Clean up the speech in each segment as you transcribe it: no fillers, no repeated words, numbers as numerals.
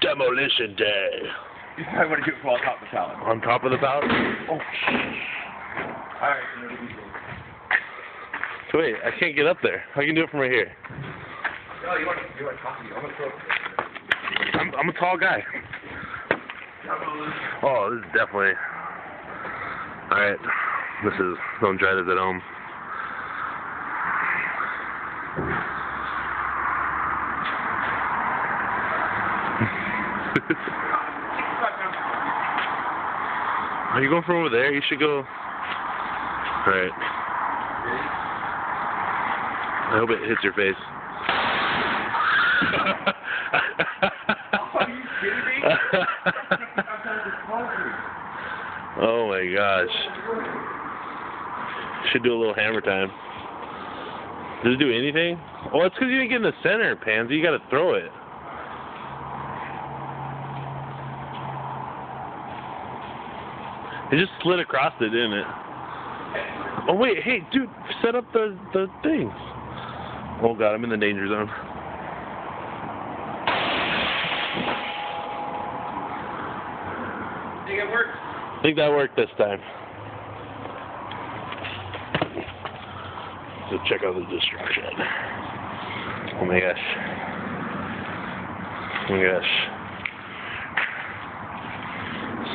Demolition Day. I want to do it from on top of the pallet. On top of the pallet? Oh, alright. So wait, I can't get up there. I can do it from right here. No, you want coffee? I'm going to throw it. I'm a tall guy. Oh, this is definitely... Alright. This is... Don't try this at home. Are you going from over there? You should go... Alright. I hope it hits your face. Are you kidding me? Oh my gosh. Should do a little hammer time. Does it do anything? Oh, it's because you didn't get in the center, Pansy. You gotta throw it. It just slid across it, didn't it? Oh wait, hey, dude, set up the things. Oh god, I'm in the danger zone. Think it worked? I think that worked this time. So check out the destruction. Oh my gosh. Oh my gosh.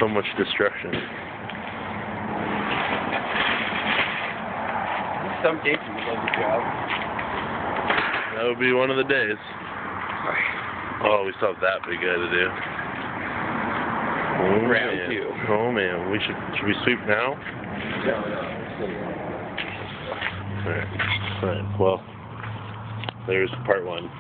So much destruction. Some days you love the job. That would be one of the days. Oh, we still have that big guy to do. Oh, Round man. 2. Oh man, should we sweep now? No. Alright. Alright, well, there's part 1.